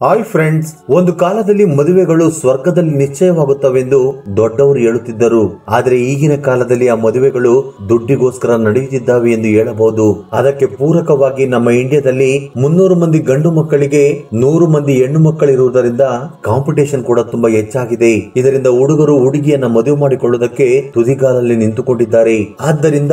Hi friends, ಒಂದು ಕಾಲದಲ್ಲಿ ಮದುವೆಗಳು ಸ್ವರ್ಗದಲ್ಲಿ ನಿಶ್ಚಯವಾಗುತ್ತವೆಂದು ದೊಡ್ಡವರು ಹೇಳುತ್ತಿದ್ದರು. ಆದರೆ ಈಗಿನ ಕಾಲದಲ್ಲಿ ಆ ಮದುವೆಗಳು ದುಡ್ಡಿಗೋಸ್ಕರ ನಡೆಯುತ್ತಿದ್ದಾವೆ ಎಂದು ಹೇಳಬಹುದು. ಅದಕ್ಕೆ ಪೂರಕವಾಗಿ ನಮ್ಮ ಇಂಡಿಯಾದಲ್ಲಿ 300 ಮಂದಿ ಗಂಡು ಮಕ್ಕಳಿಗೆ 100 ಮಂದಿ ಹೆಣ್ಣು ಮಕ್ಕಳಿರುವುದರಿಂದ ಕಾಂಪಿಟೇಷನ್ ಕೂಡ ತುಂಬಾ ಹೆಚ್ಚಾಗಿದೆ. ಇದರಿಂದ ಹುಡುಗರು ಹುಡುಗಿಯನ್ನ ಮದುವೆ ಮಾಡಿಕೊಳ್ಳುವುದಕ್ಕೆ ತುದಿಗಾಲಲ್ಲಿ ನಿಂತುಕೊಂಡಿದ್ದಾರೆ. ಆದ್ದರಿಂದ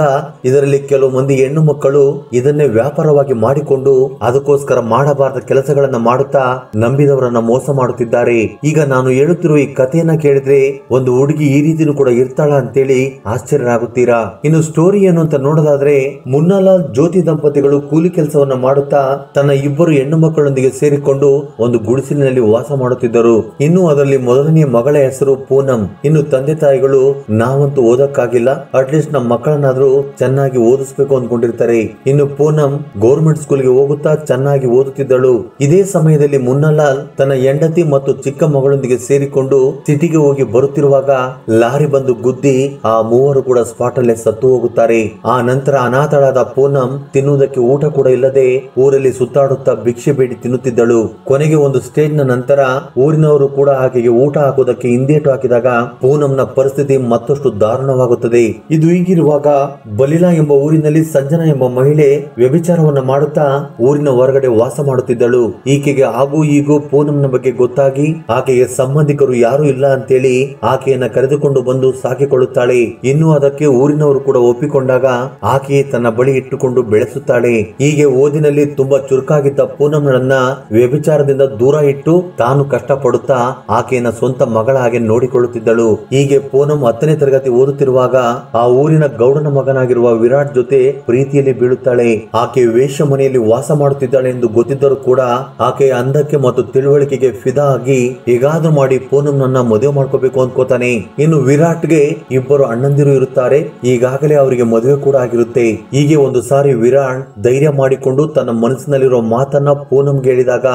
ಇದರಲ್ಲಿ ಕೆಲವು ಮಂದಿ ಹೆಣ್ಣು ಮಕ್ಕಳು ಇದನ್ನೇ ವ್ಯಾಪಾರವಾಗಿ ಮಾಡಿಕೊಂಡು ಅದಕ್ಕೋಸ್ಕರ ಮಾಡಬಾರದ ಕೆಲಸಗಳನ್ನ ಮಾಡುತ್ತಾ ನಂಬಿದವರನ್ನ ಮೋಸ ಮಾಡುತ್ತಿದ್ದಾರೆ. ಈಗ ನಾನು ಹೇಳುತ್ತಿರುವ ಈ ಕಥೆಯನ್ನ ಕೇಳಿದ್ರೆ ಒಂದು ಹುಡುಗಿ ಈ ರೀತಿನೂ ಕೂಡ ಇರ್ತಾಳ ಅಂತೇಳಿ ಆಶ್ಚರ್ಯರಾಗುತ್ತೀರಾ. ಇನ್ನು ಸ್ಟೋರಿ ಏನು ಅಂತ ನೋಡೋದಾದ್ರೆ, ಮುನ್ನಾಲಾಲ್ ಜ್ಯೋತಿ ದಂಪತಿಗಳು ಕೂಲಿ ಕೆಲಸವನ್ನ ಮಾಡುತ್ತಾ ತನ್ನ ಇಬ್ಬರು ಹೆಣ್ಣು ಮಕ್ಕಳೊಂದಿಗೆ ಸೇರಿಕೊಂಡು ಒಂದು ಗುಡಿಸಲಿನಲ್ಲಿ ವಾಸ ಮಾಡುತ್ತಿದ್ದರು. ಇನ್ನು ಅದರಲ್ಲಿ ಮೊದಲನೆಯ ಮಗಳ ಹೆಸರು ಪೂನಂ. ಇನ್ನು ತಂದೆ ತಾಯಿಗಳು ನಾವಂತೂ ಓದಕ್ಕಾಗಿಲ್ಲ, ಅಟ್ಲೀಸ್ಟ್ ನಮ್ಮ ಮಕ್ಕಳನ್ನಾದ್ರೂ ಚೆನ್ನಾಗಿ ಓದಿಸ್ಬೇಕು ಅಂದ್ಕೊಂಡಿರ್ತಾರೆ. ಇನ್ನು ಪೂನಂ ಗೌರ್ಮೆಂಟ್ ಸ್ಕೂಲ್ಗೆ ಹೋಗುತ್ತಾ ಚೆನ್ನಾಗಿ ಓದುತ್ತಿದ್ದಳು. ಇದೇ ಸಮಯದಲ್ಲಿ ಮುನ್ನಾಲಾಲ್ ತನ್ನ ಹೆಂಡತಿ ಮತ್ತು ಚಿಕ್ಕ ಮಗಳೊಂದಿಗೆ ಸೇರಿಕೊಂಡು ಸಿಟಿಗೆ ಹೋಗಿ ಬರುತ್ತಿರುವಾಗ ಲಾರಿ ಬಂದು ಗುದ್ದಿ ಆ ಮೂವರು ಕೂಡ ಸ್ಪಾಟ್ ಅಲ್ಲೇ ಸತ್ತು ಹೋಗುತ್ತಾರೆ. ಆ ನಂತರ ಅನಾಥಳಾದ ಪೂನಂ ತಿನ್ನುವುದಕ್ಕೆ ಊಟ ಕೂಡ ಇಲ್ಲದೆ ಊರಲ್ಲಿ ಸುತ್ತಾಡುತ್ತಾ ಭಿಕ್ಷೆ ಬೇಡಿ ತಿನ್ನುತ್ತಿದ್ದಳು. ಕೊನೆಗೆ ಒಂದು ಸ್ಟೇಜ್ ನ ನಂತರ ಊರಿನವರು ಕೂಡ ಆಕೆಗೆ ಊಟ ಹಾಕುವುದಕ್ಕೆ ಹಿಂದೇಟು ಹಾಕಿದಾಗ ಪೂನಂನ ಪರಿಸ್ಥಿತಿ ಮತ್ತಷ್ಟು ದಾರುಣವಾಗುತ್ತದೆ. ಇದು ಹೀಗಿರುವಾಗ ಬಲಿಲಾ ಎಂಬ ಊರಿನಲ್ಲಿ ಸಂಜನಾ ಎಂಬ ಮಹಿಳೆ ವ್ಯಭಿಚಾರವನ್ನ ಮಾಡುತ್ತಾ ಊರಿನ ಹೊರಗಡೆ ವಾಸ ಮಾಡುತ್ತಿದ್ದಳು. ಈಕೆಗೆ ಹಾಗೂ ಈಗೂ ಪೂನಂನ ಬಗ್ಗೆ ಗೊತ್ತಾಗಿ ಆಕೆಗೆ ಸಂಬಂಧಿಕರು ಯಾರು ಇಲ್ಲ ಅಂತೇಳಿ ಆಕೆಯನ್ನ ಕರೆದುಕೊಂಡು ಬಂದು ಸಾಕಿಕೊಳ್ಳುತ್ತಾಳೆ. ಇನ್ನು ಅದಕ್ಕೆ ಊರಿನವರು ಕೂಡ ಒಪ್ಪಿಕೊಂಡಾಗ ಆಕೆಯೇ ತನ್ನ ಬಳಿ ಇಟ್ಟುಕೊಂಡು ಬೆಳೆಸುತ್ತಾಳೆ. ಹೀಗೆ ಓದಿನಲ್ಲಿ ತುಂಬಾ ಚುರುಕಾಗಿದ್ದ ಪೂನಂನನ್ನ ವ್ಯಭಿಚಾರದಿಂದ ದೂರ ಇಟ್ಟು ತಾನು ಕಷ್ಟಪಡುತ್ತಾ ಆಕೆಯನ್ನ ಸ್ವಂತ ಮಗಳ ಹಾಗೆ ನೋಡಿಕೊಳ್ಳುತ್ತಿದ್ದಳು. ಹೀಗೆ ಪೂನಂ 10ನೇ ತರಗತಿ ಓದುತ್ತಿರುವಾಗ ಆ ಊರಿನ ಗೌಡನ ಮಗನಾಗಿರುವ ವಿರಾಟ್ ಜೊತೆ ಪ್ರೀತಿಯಲ್ಲಿ ಬೀಳುತ್ತಾಳೆ. ಆಕೆ ವೇಶ್ಯ ಮನೆಯಲ್ಲಿ ವಾಸ ಮಾಡುತ್ತಿದ್ದಾಳೆ ಎಂದು ಗೊತ್ತಿದ್ದರೂ ಕೂಡ ಆಕೆಯ ಅಂದಕ್ಕೆ ಮತ್ತು ತಿಳುವಳಿಕೆಗೆ ಫಿದಾ ಆಗಿ ಹೇಗಾದ್ರೂ ಮಾಡಿ ಪೂನಂನನ್ನ ಮದುವೆ ಮಾಡ್ಕೋಬೇಕು ಅನ್ಕೋತಾನೆ. ಇನ್ನು ವಿರಾಟ್ಗೆ ಇಬ್ಬರು ಅಣ್ಣಂದಿರು ಇರುತ್ತಾರೆ. ಈಗಾಗಲೇ ಅವರಿಗೆ ಮದುವೆ ಕೂಡ ಆಗಿರುತ್ತೆ. ಹೀಗೆ ಒಂದು ಸಾರಿ ವಿರಾಟ್ ಧೈರ್ಯ ಮಾಡಿಕೊಂಡು ತನ್ನ ಮನಸ್ಸಿನಲ್ಲಿರೋ ಮಾತನ್ನ ಪೂನಂಗೆ ಹೇಳಿದಾಗ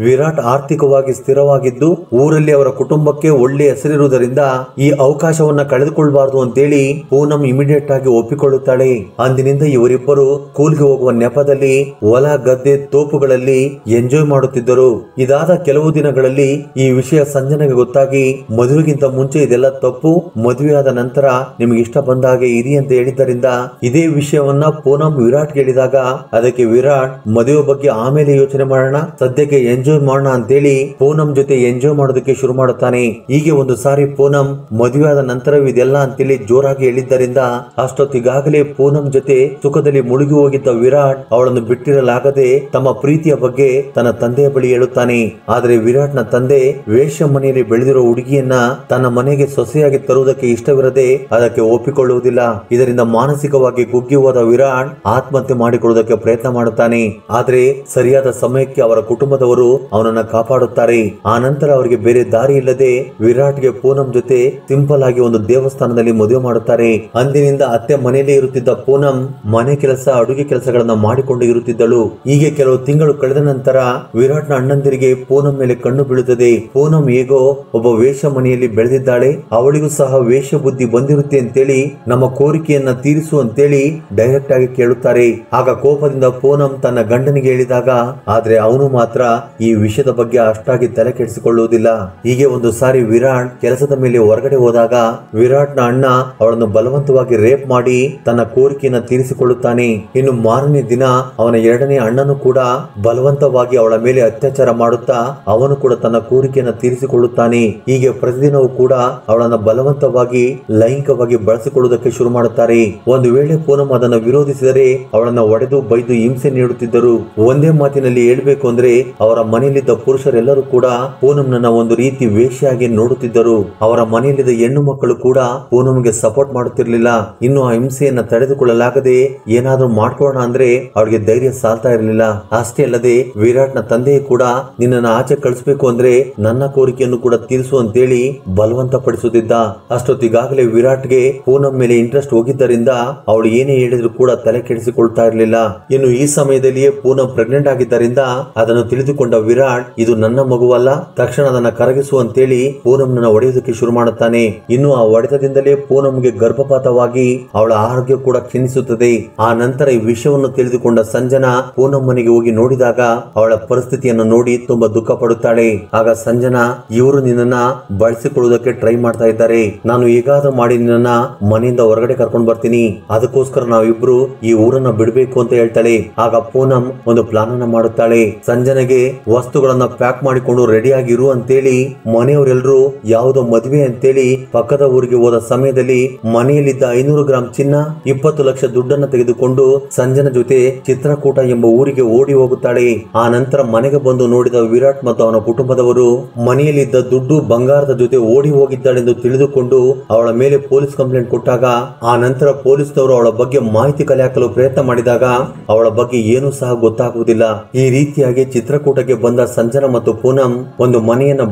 ವಿರಾಟ್ ಆರ್ಥಿಕವಾಗಿ ಸ್ಥಿರವಾಗಿದ್ದು ಊರಲ್ಲಿ ಅವರ ಕುಟುಂಬಕ್ಕೆ ಒಳ್ಳೆ ಹೆಸರಿರುವುದರಿಂದ ಈ ಅವಕಾಶವನ್ನ ಕಳೆದುಕೊಳ್ಳಬಾರದು ಅಂತೇಳಿ ಪೂನಂ ಇಮಿಡಿಯೇಟ್ ಆಗಿ ಒಪ್ಪಿಕೊಳ್ಳುತ್ತಾಳೆ. ಅಂದಿನಿಂದ ಇವರಿಬ್ಬರು ಸ್ಕೂಲ್ಗೆ ಹೋಗುವ ನೆಪದಲ್ಲಿ ಹೊಲ ಗದ್ದೆ ತೋಪುಗಳಲ್ಲಿ ಎಂಜಾಯ್ ಮಾಡುತ್ತಿದ್ದರು. ಇದಾದ ಕೆಲವು ದಿನಗಳಲ್ಲಿ ಈ ವಿಷಯ ಸಂಜನೆಗೆ ಗೊತ್ತಾಗಿ ಮದುವೆಗಿಂತ ಮುಂಚೆ ಇದೆಲ್ಲ ತಪ್ಪು, ಮದುವೆಯಾದ ನಂತರ ನಿಮ್ಗೆ ಇಷ್ಟ ಬಂದ ಹಾಗೆ ಇರಿ ಅಂತ ಹೇಳಿದ್ದರಿಂದ ಇದೇ ವಿಷಯವನ್ನ ಪೂನಂ ವಿರಾಟ್ ಹೇಳಿದಾಗ ಅದಕ್ಕೆ ವಿರಾಟ್ ಮದುವೆ ಬಗ್ಗೆ ಆಮೇಲೆ ಯೋಚನೆ ಮಾಡೋಣ, ಸದ್ಯಕ್ಕೆ ಎಂಜಾಯ್ ಮಾಡೋಣ ಅಂತೇಳಿ ಪೂನಂ ಜೊತೆ ಎಂಜಾಯ್ ಮಾಡೋದಕ್ಕೆ ಶುರು ಮಾಡುತ್ತಾನೆ. ಹೀಗೆ ಒಂದು ಸಾರಿ ಪೂನಂ ಮದುವೆಯಾದ ನಂತರ ಇದೆಲ್ಲ ಅಂತೇಳಿ ಜೋರಾಗಿ ಹೇಳಿದ್ದರಿಂದ ಅಷ್ಟೊತ್ತಿಗಾಗಲೇ ಪೂನಂ ಜೊತೆ ಸುಖದಲ್ಲಿ ಮುಳುಗಿ ಹೋಗಿದ್ದ ವಿರಾಟ್ ಅವಳನ್ನು ಬಿಟ್ಟಿರಲಾಗದೆ ತಮ್ಮ ಪ್ರೀತಿಯ ಬಗ್ಗೆ ತನ್ನ ತಂದೆಯ ಬಳಿ ಹೇಳುತ್ತಾನೆ. ಆದರೆ ವಿರಾಟ್ ನ ತಂದೆ ವೇಶ್ಯ ಮನೆಯಲ್ಲಿ ಬೆಳೆದಿರೋ ಹುಡುಗಿಯನ್ನ ತನ್ನ ಮನೆಗೆ ಸೊಸೆಯಾಗಿ ತರುವುದಕ್ಕೆ ಇಷ್ಟವಿರದೆ ಅದಕ್ಕೆ ಒಪ್ಪಿಕೊಳ್ಳುವುದಿಲ್ಲ. ಇದರಿಂದ ಮಾನಸಿಕವಾಗಿ ಕುಗ್ಗಿ ಹೋದ ವಿರಾಟ್ ಆತ್ಮಹತ್ಯೆ ಮಾಡಿಕೊಳ್ಳುವುದಕ್ಕೆ ಪ್ರಯತ್ನ ಮಾಡುತ್ತಾನೆ. ಆದ್ರೆ ಸರಿಯಾದ ಸಮಯಕ್ಕೆ ಅವರ ಕುಟುಂಬದವರು ಅವನನ್ನ ಕಾಪಾಡುತ್ತಾರೆ. ಆ ನಂತರ ಅವರಿಗೆ ಬೇರೆ ದಾರಿ ಇಲ್ಲದೆ ವಿರಾಟ್ಗೆ ಪೂನಂ ಜೊತೆ ಸಿಂಪಲ್ ಆಗಿ ಒಂದು ದೇವಸ್ಥಾನದಲ್ಲಿ ಮದುವೆ ಮಾಡುತ್ತಾರೆ. ಅಂದಿನಿಂದ ಅತ್ತೆ ಮನೆಯಲ್ಲೇ ಇರುತ್ತಿದ್ದ ಪೂನಂ ಮನೆ ಕೆಲಸ ಅಡುಗೆ ಕೆಲಸಗಳನ್ನ ಮಾಡಿಕೊಂಡು ಇರುತ್ತಿದ್ದಳು. ಹೀಗೆ ಕೆಲವು ತಿಂಗಳು ಕಳೆದ ನಂತರ ವಿರಾಟ್ ನ ಅಣ್ಣಂದಿರಿಗೆ ಪೂನಂ ಮೇಲೆ ಕಣ್ಣು ಬೀಳುತ್ತದೆ. ಪೂನಂ ಹೇಗೋ ಒಬ್ಬ ವೇಶ್ಯ ಮನೆಯಲ್ಲಿ ಬೆಳೆದಿದ್ದಾಳೆ, ಅವಳಿಗೂ ಸಹ ವೇಶ್ಯ ಬುದ್ಧಿ ಬಂದಿರುತ್ತೆ ಅಂತೇಳಿ ನಮ್ಮ ಕೋರಿಕೆಯನ್ನ ತೀರಿಸು ಅಂತೇಳಿ ಡೈರೆಕ್ಟ್ ಆಗಿ ಕೇಳುತ್ತಾರೆ. ಆಗ ಕೋಪದಿಂದ ಪೂನಂ ತನ್ನ ಗಂಡನಿಗೆ ಹೇಳಿದಾಗ ಆದ್ರೆ ಅವನು ಮಾತ್ರ ಈ ವಿಷಯದ ಬಗ್ಗೆ ಅಷ್ಟಾಗಿ ತಲೆ ಕೆಡಿಸಿಕೊಳ್ಳುವುದಿಲ್ಲ. ಹೀಗೆ ಒಂದು ಸಾರಿ ವಿರಾಟ್ ಕೆಲಸದ ಮೇಲೆ ಹೊರಗಡೆ ಹೋದಾಗ ವಿರಾಟ್ ನ ಅಣ್ಣ ಅವಳನ್ನು ಬಲವಂತವಾಗಿ ರೇಪ್ ಮಾಡಿ ತನ್ನ ಕೋರಿಕೆಯನ್ನ ತೀರಿಸಿಕೊಳ್ಳುತ್ತಾನೆ. ಇನ್ನು ಮಾರನೇ ದಿನ ಅವನ ಎರಡನೇ ಅಣ್ಣನು ಕೂಡ ಬಲವಂತವಾಗಿ ಅವಳ ಮೇಲೆ ಅತ್ಯಾಚಾರ ಮಾಡುತ್ತಾ ಅವನು ಕೂಡ ತನ್ನ ಕೋರಿಕೆಯನ್ನು ತೀರಿಸಿಕೊಳ್ಳುತ್ತಾನೆ. ಹೀಗೆ ಪ್ರತಿದಿನವೂ ಕೂಡ ಅವಳನ್ನ ಬಲವಂತವಾಗಿ ಲೈಂಗಿಕವಾಗಿ ಬಳಸಿಕೊಳ್ಳುವುದಕ್ಕೆ ಶುರು ಮಾಡುತ್ತಾರೆ. ಒಂದು ವೇಳೆ ಪೂನಂ ಅದನ್ನು ವಿರೋಧಿಸಿದರೆ ಅವಳನ್ನ ಒಡೆದು ಬೈದು ಹಿಂಸೆ ನೀಡುತ್ತಿದ್ದರು. ಒಂದೇ ಮಾತಿನಲ್ಲಿ ಹೇಳ್ಬೇಕು ಅಂದ್ರೆ ಅವರ ಮನೆಯಲ್ಲಿದ್ದ ಪುರುಷರೆಲ್ಲರೂ ಕೂಡ ಪೂನಂನನ್ನ ಒಂದು ರೀತಿ ವೇಶ್ಯಾಗಿ ನೋಡುತ್ತಿದ್ದರು. ಅವರ ಮನೆಯಲ್ಲಿದ್ದ ಹೆಣ್ಣು ಮಕ್ಕಳು ಕೂಡ ಪೂನಂಗೆ ಸಪೋರ್ಟ್ ಮಾಡುತ್ತಿರಲಿಲ್ಲ. ಇನ್ನು ಆ ಹಿಂಸೆಯನ್ನ ತಡೆದುಕೊಳ್ಳಲಾಗದೆ ಏನಾದ್ರೂ ಮಾಡ್ಕೊಳ್ಳೋಣ ಅಂದ್ರೆ ಅವಳಿಗೆ ಧೈರ್ಯ ಸಾಲ್ತಾ ಇರಲಿಲ್ಲ. ಅಷ್ಟೇ ಅಲ್ಲದೆ ವಿರಾಟ್ ನ ತಂದೆ ಕೂಡ ನಿನ್ನನ್ನು ಆಚೆ ಕಳಿಸಬೇಕು ಅಂದ್ರೆ ನನ್ನ ಕೋರಿಕೆಯನ್ನು ಕೂಡ ತೀರಿಸು ಅಂತೇಳಿ ಬಲವಂತ ಪಡಿಸುತ್ತಿದ್ದ. ಅಷ್ಟೊತ್ತಿಗಾಗಲೇ ವಿರಾಟ್ಗೆ ಪೂನಂ ಮೇಲೆ ಇಂಟ್ರೆಸ್ಟ್ ಹೋಗಿದ್ದರಿಂದ ಅವಳು ಏನೇ ಹೇಳಿದ್ರು ಕೂಡ ತಲೆ ಕೆಡಿಸಿಕೊಳ್ತಾ ಇರಲಿಲ್ಲ. ಇನ್ನು ಈ ಸಮಯದಲ್ಲಿಯೇ ಪೂನಂ ಪ್ರೆಗ್ನೆಂಟ್ ಆಗಿದ್ದರಿಂದ ಅದನ್ನು ತಿಳಿದುಕೊಂಡ ವಿರಾಟ್ ಇದು ನನ್ನ ಮಗುವಲ್ಲ, ತಕ್ಷಣ ಅದನ್ನ ಕರಗಿಸು ಅಂತೇಳಿ ಪೂನಂನ ಒಡೆಯುವುದಕ್ಕೆ ಶುರು ಮಾಡುತ್ತಾನೆ. ಇನ್ನು ಆ ಹೊಡೆತದಿಂದಲೇ ಪೂನಂಗೆ ಗರ್ಭಪಾತವಾಗಿ ಅವಳ ಆರೋಗ್ಯ ಕೂಡ ಕ್ಷೀಣಿಸುತ್ತದೆ. ಆ ನಂತರ ಈ ವಿಷಯವನ್ನು ತಿಳಿದುಕೊಂಡ ಸಂಜನಾ ಪೂನಂ ಮನೆಗೆ ಹೋಗಿ ನೋಡಿದಾಗ ಅವಳ ಪರಿಸ್ಥಿತಿಯನ್ನು ನೋಡಿ ತುಂಬಾ ದುಃಖ ಪಡುತ್ತಾಳೆ. ಆಗ ಸಂಜನಾ, ಇವರು ನಿನ್ನನ್ನ ಬಳಸಿಕೊಳ್ಳುವುದಕ್ಕೆ ಟ್ರೈ ಮಾಡ್ತಾ ಇದ್ದಾರೆ, ನಾನು ಹೇಗಾದ್ರೂ ಮಾಡಿ ನಿನ್ನನ್ನ ಮನೆಯಿಂದ ಹೊರಗಡೆ ಕರ್ಕೊಂಡು ಬರ್ತೀನಿ, ಅದಕ್ಕೋಸ್ಕರ ನಾವಿಬ್ರು ಈ ಊರನ್ನ ಬಿಡ್ಬೇಕು ಅಂತ ಹೇಳ್ತಾಳೆ. ಆಗ ಪೂನಂ ಒಂದು ಪ್ಲಾನ್ ಅನ್ನ ಮಾಡುತ್ತಾಳೆ. ಸಂಜನೆಗೆ ವಸ್ತುಗಳನ್ನ ಪ್ಯಾಕ್ ಮಾಡಿಕೊಂಡು ರೆಡಿ ಆಗಿರು ಅಂತೇಳಿ ಮನೆಯವರೆಲ್ಲರೂ ಯಾವುದೋ ಮದುವೆ ಅಂತೇಳಿ ಪಕ್ಕದ ಊರಿಗೆ ಹೋದ ಸಮಯದಲ್ಲಿ ಮನೆಯಲ್ಲಿದ್ದ 500 ಗ್ರಾಂ ಚಿನ್ನ, 20 ಲಕ್ಷ ದುಡ್ಡನ್ನ ತೆಗೆದುಕೊಂಡು ಸಂಜನ ಜೊತೆ ಚಿತ್ರಕೂಟ ಎಂಬ ಊರಿಗೆ ಓಡಿ ಹೋಗುತ್ತಾಳೆ. ಆ ನಂತರ ಮನೆಗೆ ಬಂದು ನೋಡಿದ ವಿರಾಟ್ ಮತ್ತು ಅವನ ಕುಟುಂಬದವರು ಮನೆಯಲ್ಲಿದ್ದ ದುಡ್ಡು ಬಂಗಾರದ ಜೊತೆ ಓಡಿ ಹೋಗಿದ್ದಾಳೆಂದು ತಿಳಿದುಕೊಂಡು ಅವಳ ಮೇಲೆ ಪೊಲೀಸ್ ಕಂಪ್ಲೇಂಟ್ ಕೊಟ್ಟಾಗ, ಆ ನಂತರ ಪೊಲೀಸ್ನವರು ಅವಳ ಬಗ್ಗೆ ಮಾಹಿತಿ ಕಲೆ ಹಾಕಲು ಪ್ರಯತ್ನ ಮಾಡಿದಾಗ ಅವಳ ಬಗ್ಗೆ ಏನೂ ಸಹ ಗೊತ್ತಾಗುವುದಿಲ್ಲ. ಈ ರೀತಿಯಾಗಿ ಚಿತ್ರಕೂಟಕ್ಕೆ ಬಂದ ಸಂಜನಾ ಮತ್ತು ಪೂನಂ ಒಂದು ಮನೆಯನ್ನ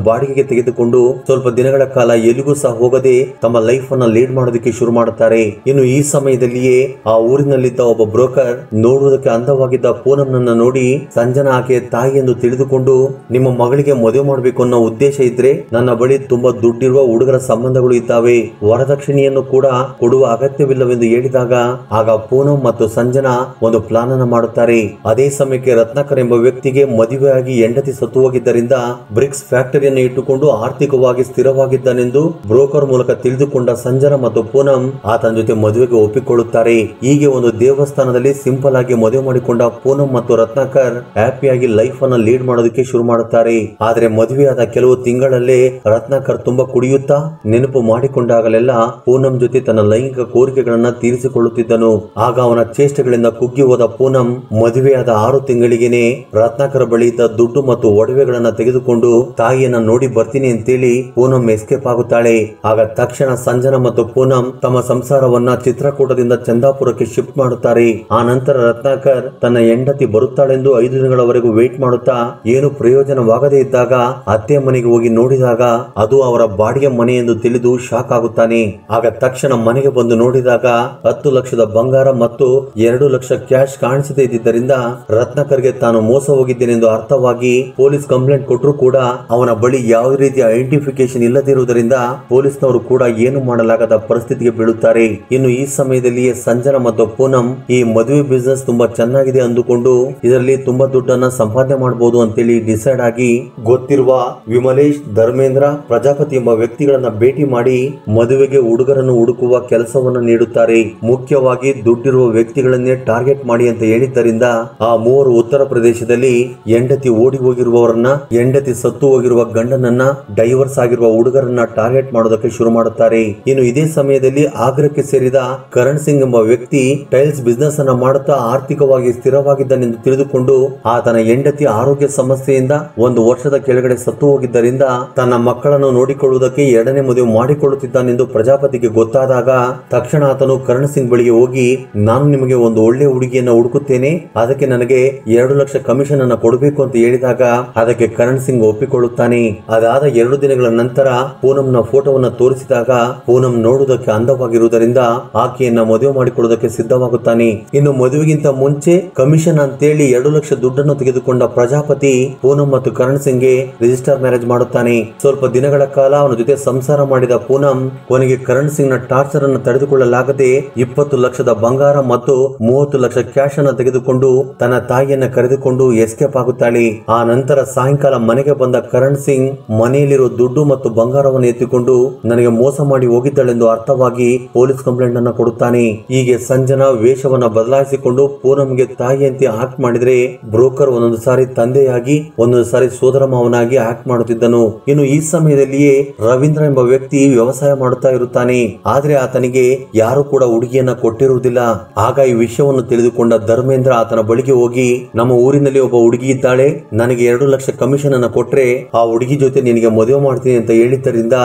ಬಾಡಿಗೆಗೆ ತೆಗೆದುಕೊಂಡು ಸ್ವಲ್ಪ ದಿನಗಳ ಕಾಲ ಎಲ್ಲಿಗೂ ಸಹ ಹೋಗದೆ ತಮ್ಮ ಲೈಫ್ ಅನ್ನ ಲೀಡ್ ಮಾಡೋದಕ್ಕೆ ಶುರು ಮಾಡುತ್ತಾರೆ. ಇನ್ನು ಈ ಸಮಯದಲ್ಲಿಯೇ ಆ ಊರಿನಲ್ಲಿದ್ದ ಒಬ್ಬ ಬ್ರೋಕರ್ ನೋಡುವುದಕ್ಕೆ ಅಂದವಾಗಿದ್ದ ಪೂನಂನನ್ನ ನೋಡಿ, ಸಂಜನಾ ಆಕೆಯ ತಾಯಿ ಎಂದು ತಿಳಿದುಕೊಂಡು, ನಿಮ್ಮ ಮಗಳಿಗೆ ಮದುವೆ ಮಾಡಬೇಕು ಅನ್ನೋ ಉದ್ದೇಶ ಇದ್ರೆ ನನ್ನ ಬಳಿ ತುಂಬಾ ದುಡ್ಡಿರುವ ಹುಡುಗರ ಸಂಬಂಧಗಳು ಇದ್ದಾವೆ, ವರದಕ್ಷಿಣೆಯನ್ನು ಕೂಡ ಕೊಡುವ ಅಗತ್ಯವಿಲ್ಲವೆಂದು ಹೇಳಿದಾಗ ಆಗ ಪೂನಂ ಮತ್ತು ಸಂಜನಾ ಒಂದು ಪ್ಲಾನ್ ಅನ್ನು ಮಾಡುತ್ತಾರೆ. ಅದೇ ಸಮಯಕ್ಕೆ ರತ್ನಾಕರ್ ಎಂಬ ವ್ಯಕ್ತಿಗೆ ಮದುವೆಯಾಗಿ ಹೆಂಡತಿ ಸತ್ತು ಹೋಗಿದ್ದರಿಂದ ಬ್ರಿಕ್ಸ್ ಫ್ಯಾಕ್ಟರಿಯನ್ನು ಇಟ್ಟುಕೊಂಡು ಆರ್ಥಿಕವಾಗಿ ಸ್ಥಿರವಾಗಿದ್ದಾನೆಂದು ಬ್ರೋಕರ್ ಮೂಲಕ ತಿಳಿದುಕೊಂಡ ಸಂಜನಾ ಮತ್ತು ಪೂನಂ ಆತನ ಜೊತೆ ಮದುವೆಗೆ ಒಪ್ಪಿಕೊಳ್ಳುತ್ತಾರೆ. ಹೀಗೆ ಒಂದು ದೇವಸ್ಥಾನದಲ್ಲಿ ಸಿಂಪಲ್ ಆಗಿ ಮದುವೆ ಮಾಡಿಕೊಂಡ ಪೂನಂ ಮತ್ತು ರತ್ನಾಕರ್ ಹ್ಯಾಪಿಯಾಗಿ ಲೈಫ್ ಅನ್ನ ಲೀಡ್ ಮಾಡೋದಕ್ಕೆ ಶುರು ಮಾಡುತ್ತಾರೆ. ಆದ್ರೆ ಮದುವೆಯಾದ ಕೆಲವು ತಿಂಗಳಲ್ಲೇ ರತ್ನಾಕರ್ ತುಂಬಾ ಕುಡಿಯುತ್ತಾ ನೆನಪು ಮಾಡಿಕೊಂಡಾಗಲೆಲ್ಲ ಪೂನಂ ಜೊತೆ ತನ್ನ ಲೈಂಗಿಕ ಕೋರಿಕೆಗಳನ್ನ ತೀರಿಸಿಕೊಳ್ಳುತ್ತಿದ್ದನು. ಆಗ ಅವನ ಚೇಷ್ಟೆಗಳಿಂದ ಕುಗ್ಗಿ ಹೋದ ಪೂನಂ ಮದುವೆಯಾದ 6 ತಿಂಗಳಿಗೆನೆ ರತ್ನಾಕರ್ ಬಳಿ ಇದ್ದ ದುಡ್ಡು ಮತ್ತು ಒಡವೆಗಳನ್ನ ತೆಗೆದುಕೊಂಡು ತಾಯಿಯನ್ನ ನೋಡಿ ಬರ್ತೀನಿ ಅಂತೇಳಿ ಪೂನಂ ಎಸ್ಕೇಪ್ ಆಗುತ್ತಾಳೆ. ಆಗ ತಕ್ಷಣ ಸಂಜನಾ ಮತ್ತು ಪೂನಂ ತಮ್ಮ ಸಂಸಾರವನ್ನ ಚಿತ್ರಕೂಟದಿಂದ ಚಂದಾಪುರಕ್ಕೆ ಶಿಫ್ಟ್ ಮಾಡುತ್ತಾರೆ. ಆ ನಂತರ ರತ್ನಾಕರ್ ತನ್ನ ಹೆಂಡತಿ ಬರುತ್ತಾಳೆಂದು 5 ದಿನಗಳವರೆಗೂ ವೇಟ್ ಮಾಡುತ್ತಾ ಏನು ಪ್ರಯೋಜನವಾಗದೇ ಇದ್ದಾಗ ಅತ್ತೆ ಮನೆಗೆ ಹೋಗಿ ನೋಡಿದಾಗ ಅದು ಅವರ ಬಾಡಿಗೆ ಮನೆ ಎಂದು ತಿಳಿದು ಶಾಕ್ ಆಗುತ್ತಾನೆ. ಆಗ ತಕ್ಷಣ ಮನೆಗೆ ಬಂದು ನೋಡಿದಾಗ 10 ಲಕ್ಷದ ಬಂಗಾರ ಮತ್ತು 2 ಲಕ್ಷ ಕ್ಯಾಶ್ ಕಾಣಿಸದೇ ಇದ್ದಿದ್ದರಿಂದ ರತ್ನಾಕರ್ಗೆ ತಾನು ಮೋಸ ಹೋಗಿದ್ದೇನೆಂದು ಅರ್ಥವಾಗಿ ಪೊಲೀಸ್ ಕಂಪ್ಲೇಂಟ್ ಕೊಟ್ಟರು ಕೂಡ ಅವನ ಬಳಿ ಯಾವುದೇ ರೀತಿಯ ಐಡೆಂಟಿಫಿಕೇಶನ್ ಇಲ್ಲದಿರುವುದರಿಂದ ಪೊಲೀಸ್ನವರು ಕೂಡ ಏನು ಮಾಡಲಾಗದ ಪರಿಸ್ಥಿತಿಗೆ ಬೀಳುತ್ತಾರೆ. ಇನ್ನು ಈ ಸಮಯದಲ್ಲಿಯೇ ಸಂಜನಾ ಮತ್ತು ಪೂನಂ ಈ ಮದುವೆ ಬಿಸಿನೆಸ್ ತುಂಬಾ ಚೆನ್ನಾಗಿದೆ ಅಂದುಕೊಂಡು ಇದರಲ್ಲಿ ತುಂಬಾ ದುಡ್ಡನ್ನ ಸಂಪಾದನೆ ಮಾಡಬಹುದು ಅಂತೇಳಿ ಡಿಸೈಡ್ ಆಗಿ ಗೊತ್ತಿರುವ ವಿಮಲೇಶ್, ಧರ್ಮೇಂದ್ರ, ಪ್ರಜಾಪತಿ ಎಂಬ ವ್ಯಕ್ತಿಗಳನ್ನ ಭೇಟಿ ಮಾಡಿ ಮದುವೆಗೆ ಹುಡುಗರನ್ನು ಹುಡುಕುವ ಕೆಲಸವನ್ನು ನೀಡುತ್ತಾರೆ. ಮುಖ್ಯವಾಗಿ ದುಡ್ಡಿರುವ ವ್ಯಕ್ತಿಗಳನ್ನೇ ಟಾರ್ಗೆಟ್ ಮಾಡಿ ಅಂತ ಹೇಳಿದ್ದರಿಂದ ಆ ಮೂವರು ಉತ್ತರ ಪ್ರದೇಶದಲ್ಲಿ ಹೆಂಡತಿ ಓಡಿ ಹೋಗಿರುವವರನ್ನ, ಹೆಂಡತಿ ಸತ್ತು ಹೋಗಿರುವ ಗಂಡನನ್ನ, ಡೈವರ್ಸ್ ಆಗಿರುವ ಹುಡುಗರನ್ನ ಟಾರ್ಗೆಟ್ ಮಾಡೋದಕ್ಕೆ ಶುರು ಮಾಡುತ್ತಾರೆ. ಇನ್ನು ಇದೇ ಸಮಯದಲ್ಲಿ ಆಗ್ರಾಕ್ಕೆ ಸೇರಿದ ಕರಣ್ ಸಿಂಗ್ ಎಂಬ ವ್ಯಕ್ತಿ ಟೈಲ್ಸ್ ಬಿಸಿನೆಸ್ ಅನ್ನ ಮಾಡುತ್ತಾ ಆರ್ಥಿಕವಾಗಿ ಸ್ಥಿರವಾಗಿದ್ದಾನೆಂದು ತಿಳಿದುಕೊಂಡು ಆತನ ಹೆಂಡತಿ ಆರೋಗ್ಯ ಸಮಸ್ಯೆಯಿಂದ 1 ವರ್ಷದ ಕೆಳಗಡೆ ಸತ್ತು ಹೋಗಿದ್ದರಿಂದ ತನ್ನ ಮಕ್ಕಳನ್ನು ನೋಡಿಕೊಳ್ಳುವುದಕ್ಕೆ 2ನೇ ಮದುವೆ ಮಾಡಿಕೊಳ್ಳುತ್ತಿದ್ದಾನೆಂದು ಪ್ರಜಾಪತಿಗೆ ಗೊತ್ತಾದಾಗ ತಕ್ಷಣ ಆತನು ಕರಣ್ ಸಿಂಗ್ ಬಳಿಗೆ ಹೋಗಿ, ನಾನು ನಿಮಗೆ ಒಂದು ಒಳ್ಳೆ ಹುಡುಗಿಯನ್ನ ಹುಡುಕುತ್ತೇನೆ, ಅದಕ್ಕೆ ನನಗೆ 2 ಲಕ್ಷ ಕಮಿಷನ್ ಅನ್ನ ಕೊಡಬೇಕು ಅಂತ ಹೇಳಿದಾಗ ಅದಕ್ಕೆ ಕರಣ್ ಸಿಂಗ್ ಒಪ್ಪಿಕೊಳ್ಳುತ್ತಾನೆ. ಅದಾದ 2 ದಿನಗಳ ನಂತರ ಪೂನಂನ ಫೋಟೋವನ್ನ ತೋರಿಸಿದಾಗ ಪೂನಂ ನೋಡುವುದಕ್ಕೆ ಅಂದವಾಗಿರುವುದರಿಂದ ಆಕೆಯನ್ನ ಮದುವೆ ಮಾಡಿಕೊಳ್ಳುವುದಕ್ಕೆ ಸಿದ್ಧವಾಗುತ್ತಾನೆ. ಇನ್ನು ಮದುವೆಗಿಂತ ಮುಂಚೆ ಕಮಿಷನ್ ಅಂತೇಳಿ 2 ಲಕ್ಷ ದುಡ್ಡನ್ನು ತೆಗೆದುಕೊಂಡ ಪ್ರಜಾಪತಿ ಪೂನಂ ಮತ್ತು ಕರಣ್ ಸಿಂಗ್ಗೆ ರಿಜಿಸ್ಟರ್ ಮ್ಯಾರೇಜ್ ಮಾಡುತ್ತಾನೆ. ಸ್ವಲ್ಪ ದಿನಗಳ ಕಾಲ ಅವನ ಜೊತೆ ಸಂಸಾರ ಮಾಡಿದ ಪೂನಂ ಕೊನೆಗೆ ಕರಣ್ ಸಿಂಗ್ ನ ಟಾರ್ಚರ್ ಅನ್ನು ತಡೆದುಕೊಳ್ಳಲಾಗದೆ 20 ಲಕ್ಷದ ಬಂಗಾರ ಮತ್ತು 30 ಲಕ್ಷ ಕ್ಯಾಶ್ ಅನ್ನು ತೆಗೆದುಕೊಂಡು ತನ್ನ ತಾಯಿಯನ್ನ ಕರೆದುಕೊಂಡು ಎಸ್ಕೇಪ್ ಆಗುತ್ತಾಳೆ. ಆ ನಂತರ ಸಾಯಂಕಾಲ ಮನೆಗೆ ಬಂದ ಕರಣ್ ಸಿಂಗ್ ಮನೆಯಲ್ಲಿರುವ ದುಡ್ಡು ಮತ್ತು ಬಂಗಾರವನ್ನು ಎತ್ತಿಕೊಂಡು ನನಗೆ ಮೋಸ ಮಾಡಿ ಹೋಗಿದ್ದಾಳೆಂದು ಅರ್ಥವಾಗಿ ಪೊಲೀಸ್ ಕಂಪ್ಲೇಂಟ್ ಅನ್ನು ಕೊಡುತ್ತಾನೆ. ಹೀಗೆ ಸಂಜನಾ ವೇಷವನ್ನ ಬದಲಾಯಿಸಿಕೊಂಡು ಪೂನಂಗೆ ತಾಯಿಯಂತೆ ಆಕ್ಟ್ ಮಾಡಿದ್ರೆ ಬ್ರೋಕರ್ ಒಂದೊಂದು ಸಾರಿ ತಂದೆಯಾಗಿ ಒಂದೊಂದು ಸಾರಿ ಸೋದರ ಮಾವನಾಗಿ ಆಕ್ಟ್ ಮಾಡುತ್ತಿದ್ದನು. ಇನ್ನು ಈ ಸಮಯದಲ್ಲಿಯೇ ರವೀಂದ್ರ ಎಂಬ ವ್ಯಕ್ತಿ ವ್ಯವಸಾಯ ಮಾಡುತ್ತಾ ಇರುತ್ತಾನೆ. ಆದ್ರೆ ಆತನಿಗೆ ಯಾರು ಕೂಡ ಹುಡುಗಿಯನ್ನ ಕೊಟ್ಟಿರುವುದಿಲ್ಲ. ಆಗ ಈ ವಿಷಯವನ್ನು ತಿಳಿದುಕೊಂಡ ಧರ್ಮೇಂದ್ರ ಆತನ ಬಳಿಗೆ ಹೋಗಿ, ನಮ್ಮ ಊರಿನಲ್ಲಿ ಒಬ್ಬ ಹುಡುಗಿ ಇದ್ದಾಳೆ, ನನಗೆ 2 ಲಕ್ಷ ಕಮಿಷನ್ ಅನ್ನ ಕೊಟ್ರೆ ಆ ಹುಡುಗಿ ಜೊತೆ ನಿನಗೆ ಮದುವೆ ಮಾಡ್ತೀನಿ ಅಂತ ಹೇಳಿದ್ದರಿಂದ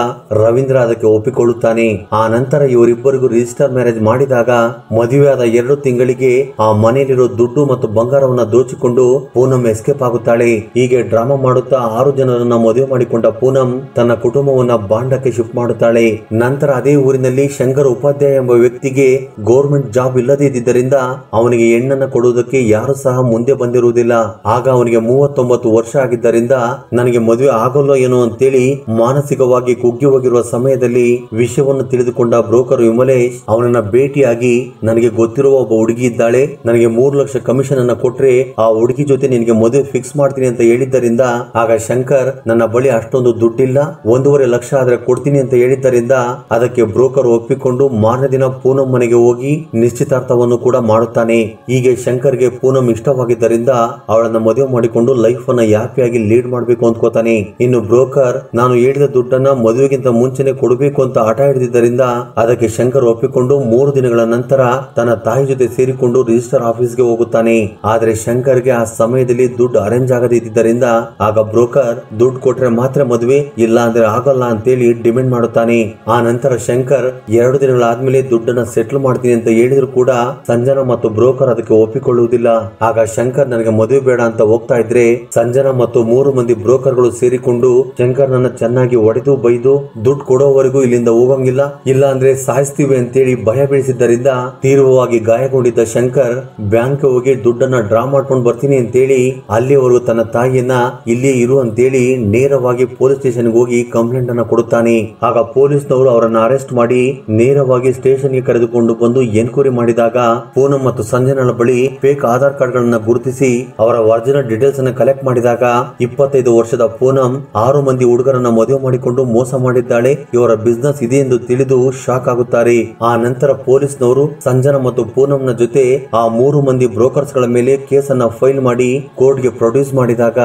ರವೀಂದ್ರ ಅದಕ್ಕೆ ಒಪ್ಪಿಕೊಳ್ಳುತ್ತಾನೆ. ಆ ನಂತರ ಇವರಿಬ್ಬರಿಗೂ ರಿಜಿಸ್ಟರ್ ಮ್ಯಾರೇಜ್ ಮಾಡಿದಾಗ ಮದುವೆಯಾದ 2 ತಿಂಗಳಿಗೆ ಆ ಮನೆಯಲ್ಲಿರೋ ದುಡ್ಡು ಮತ್ತು ಬಂಗಾರವನ್ನ ದೋಚಿಕೊಂಡು ಪೂನಂ ಎಸ್ಕೇಪ್ ಆಗುತ್ತಾಳೆ. ಹೀಗೆ ಡ್ರಾಮಾ ಮಾಡುತ್ತಾ 6 ಜನರನ್ನ ಮದುವೆ ಮಾಡಿಕೊಂಡ ಪೂನಂ ತನ್ನ ಕುಟುಂಬವನ್ನ ಬಾಂಡಕ್ಕೆ ಶಿಫ್ಟ್ ಮಾಡುತ್ತಾಳೆ. ನಂತರ ಅದೇ ಊರಿನಲ್ಲಿ ಶಂಕರ್ ಉಪಾಧ್ಯಾಯ ಎಂಬ ವ್ಯಕ್ತಿಗೆ ಗೌರ್ಮೆಂಟ್ ಜಾಬ್ ಇಲ್ಲದೇ ಇದ್ದಿದ್ದರಿಂದ ಅವನಿಗೆ ಹೆಣ್ಣನ್ನ ಕೊಡುವುದಕ್ಕೆ ಯಾರು ಸಹ ಮುಂದೆ ಬಂದಿರುವುದಿಲ್ಲ. ಆಗ ಅವನಿಗೆ 39 ವರ್ಷ ಆಗಿದ್ದರಿಂದ ನನಗೆ ಮದುವೆ ಆಗಲ್ಲ ಏನೋ ಅಂತೇಳಿ ಮಾನಸಿಕವಾಗಿ ಕುಗ್ಗಿ ಹೋಗಿರುವ ಸಮಯದಲ್ಲಿ ವಿಷಯವನ್ನು ತಿಳಿದುಕೊಂಡ ಬ್ರೋಕರ್ ವಿಮಲೇಶ್ ಅವನನ್ನ ಭೇಟಿಯಾಗಿ, ನನಗೆ ಗೊತ್ತಿರುವ ಒಬ್ಬ ಹುಡುಗಿ ಇದ್ದಾಳೆ, ನನಗೆ 3 ಲಕ್ಷ ಕಮಿಷನ್ ಅನ್ನ ಕೊಟ್ರೆ ಆ ಹುಡುಗಿ ಜೊತೆ ನಿನಗೆ ಮದುವೆ ಫಿಕ್ಸ್ ಮಾಡ್ತೀನಿ ಅಂತ ಹೇಳಿದ್ದರಿಂದ ಆಗ ಶಂಕರ್ ನನ್ನ ಬಳಿ ಅಷ್ಟೊಂದು ದುಡ್ಡಿಲ್ಲ, 1.5 ಲಕ್ಷ ಆದ್ರೆ ಕೊಡ್ತೀನಿ ಅಂತ ಹೇಳಿದ್ದರಿಂದ ಅದಕ್ಕೆ ಬ್ರೋಕರ್ ಒಪ್ಪಿಕೊಂಡು ಮಾರನೇ ದಿನ ಪೂನಂ ಮನೆಗೆ ಹೋಗಿ ನಿಶ್ಚಿತಾರ್ಥವನ್ನು ಕೂಡ ಮಾಡುತ್ತಾನೆ. ಹೀಗೆ ಶಂಕರ್ಗೆ ಪೂನಂ ಇಷ್ಟವಾಗಿದ್ದರಿಂದ ಅವಳನ್ನ ಮದುವೆ ಮಾಡಿಕೊಂಡು ಲೈಫ್ ಅನ್ನ ಹ್ಯಾಪಿಯಾಗಿ ಲೀಡ್ ಮಾಡ್ಬೇಕು ಅಂದ್ಕೋತಾನೆ. ಇನ್ನು ಬ್ರೋಕರ್ ನಾನು ಹೇಳಿದ ದುಡ್ಡನ್ನ ಮದುವೆಗಿಂತ ಮುಂಚೆನೆ ಕೊಡಬೇಕು ಅಂತ ಹಠ ಹಿಡಿದಿದ್ದರಿಂದ ಅದಕ್ಕೆ ಶಂಕರ್ ಒಪ್ಪಿಕೊಂಡು 3 ದಿನಗಳ ನಂತರ ತನ್ನ ತಾಯಿ ಜೊತೆ ಸೇರಿಕೊಂಡು ರಿಜಿಸ್ಟರ್ ಆಫೀಸ್ಗೆ ಹೋಗುತ್ತಾನೆ. ಆದ್ರೆ ಶಂಕರ್ಗೆ ಆ ಸಮಯದಲ್ಲಿ ದುಡ್ಡು ಅರೇಂಜ್ ಆಗದೇ ಇದ್ದಿದ್ದರಿಂದ ಆಗ ಬ್ರೋಕರ್ ದುಡ್ಡು ಕೊಟ್ರೆ ಮಾತ್ರ ಮದುವೆ, ಇಲ್ಲ ಅಂದ್ರೆ ಆಗಲ್ಲ ಅಂತೇಳಿ ಡಿಮ್ಯಾಂಡ್ ಮಾಡುತ್ತಾನೆ. ಆ ನಂತರ ಶಂಕರ್ 2 ದಿನಗಳಾದ್ಮೇಲೆ ದುಡ್ಡನ್ನ ಸೆಟ್ಲ್ ಮಾಡ್ತೀನಿ ಅಂತ ಹೇಳಿದ್ರು ಕೂಡ ಸಂಜನಾ ಮತ್ತು ಬ್ರೋಕರ್ ಅದಕ್ಕೆ ಒಪ್ಪಿಕೊಳ್ಳುವುದಿಲ್ಲ. ಆಗ ಶಂಕರ್ ನನಗೆ ಮದುವೆ ಬೇಡ ಅಂತ ಹೋಗ್ತಾ ಇದ್ರೆ ಸಂಜನಾ ಮತ್ತು 3 ಮಂದಿ ಬ್ರೋಕರ್ಗಳು ಸೇರಿಕೊಂಡು ಶಂಕರ್ ನನ್ನ ಚೆನ್ನಾಗಿ ಹೊಡೆದು ಬೈದು ದುಡ್ಡು ಕೊಡೋವರೆಗೂ ಇಲ್ಲಿಂದ ಹೋಗಂಗಿಲ್ಲ, ಇಲ್ಲ ಅಂದ್ರೆ ಸಾಯಿಸ್ತೀವಿ ಅಂತೇಳಿ ಭಯ ಬೀಳಿಸಿದ್ದರಿಂದ ತೀವ್ರವಾಗಿ ಗಾಯಗೊಂಡಿದ್ದ ಶಂಕರ್ ಬ್ಯಾಂಕ್ ಹೋಗಿ ದುಡ್ಡನ್ನ ಡ್ರಾ ಮಾಡ್ಕೊಂಡು ಬರ್ತೀನಿ ಅಂತೇಳಿ ಅಲ್ಲಿವರೆಗೂ ತನ್ನ ತಾಯಿಯನ್ನ ಇಲ್ಲೇ ಇರು ಅಂತೇಳಿ ನೇರವಾಗಿ ಪೊಲೀಸ್ ಸ್ಟೇಷನ್ ಹೋಗಿ ಕಂಪ್ಲೇಂಟ್ ಅನ್ನ ಕೊಡುತ್ತಾನೆ. ಆಗ ಪೊಲೀಸ್ನವರು ಅವರನ್ನ ಅರೆಸ್ಟ್ ಮಾಡಿ ನೇರವಾಗಿ ಸ್ಟೇಷನ್ ಗೆ ಕರೆದುಕೊಂಡು ಬಂದು ಎನ್ಕ್ವೈರಿ ಮಾಡಿದಾಗ ಪೂನಂ ಮತ್ತು ಸಂಜನಾ ಬಳಿ ಫೇಕ್ ಆಧಾರ್ ಕಾರ್ಡ್ ಗಳನ್ನ ಗುರುತಿಸಿ ಅವರ ಒರಿಜಿನಲ್ ಡೀಟೇಲ್ಸ್ ಅನ್ನ ಕಲೆಕ್ಟ್ ಮಾಡಿದಾಗ 25 ವರ್ಷದ ಪೂನಂ 6 ಮಂದಿ ಹುಡುಗರನ್ನ ಮದುವೆ ಮಾಡಿಕೊಂಡು ಮೋಸ ಮಾಡಿದ್ದಾಳೆ, ಇವರ ಬಿಸ್ನೆಸ್ ಇದೆ ಎಂದು ತಿಳಿದು ಶಾಕ್ ಆಗುತ್ತಾರೆ. ಆ ನಂತರ ಪೊಲೀಸ್ನವರು ಸಂಜನಾ ಮತ್ತು ಪೂನಂನ ಜೊತೆ ಆ 3 ಮಂದಿ ಬ್ರೋಕರ್ಸ್ ಗಳ ಮೇಲೆ ಕೇಸ್ ಅನ್ನ ಫೈಲ್ ಮಾಡಿ ಕೋರ್ಟ್ ಗೆ ಪ್ರೊಡ್ಯೂಸ್ ಮಾಡಿದಾಗ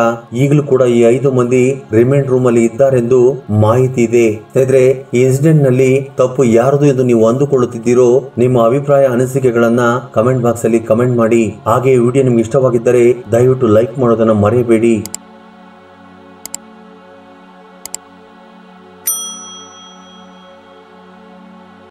ಈಗಲೂ ಕೂಡ ಈ 5 ಮಂದಿ ರಿಮೈಂಡ್ ರೂಮ್ ಅಲ್ಲಿ ಇದ್ದಾರೆಂದು ಮಾಹಿತಿ ಇದೆ. ಸ್ನೇಹಿತರೆ, ಈ ಇನ್ಸಿಡೆಂಟ್ ನಲ್ಲಿ ತಪ್ಪು ಯಾರದು ಎಂದು ನೀವು ಅಂದುಕೊಳ್ಳುತ್ತಿದ್ದೀರೋ ನಿಮ್ಮ ಅಭಿಪ್ರಾಯ ಅನಿಸಿಕೆಗಳನ್ನ ಕಮೆಂಟ್ ಬಾಕ್ಸ್ ಅಲ್ಲಿ ಕಮೆಂಟ್ ಮಾಡಿ. ಹಾಗೆ ವಿಡಿಯೋ ನಿಮ್ಗೆ ಇಷ್ಟವಾಗಿದ್ದರೆ ದಯವಿಟ್ಟು ಲೈಕ್ ಮಾಡೋದನ್ನ ಮರೆಯಬೇಡಿ.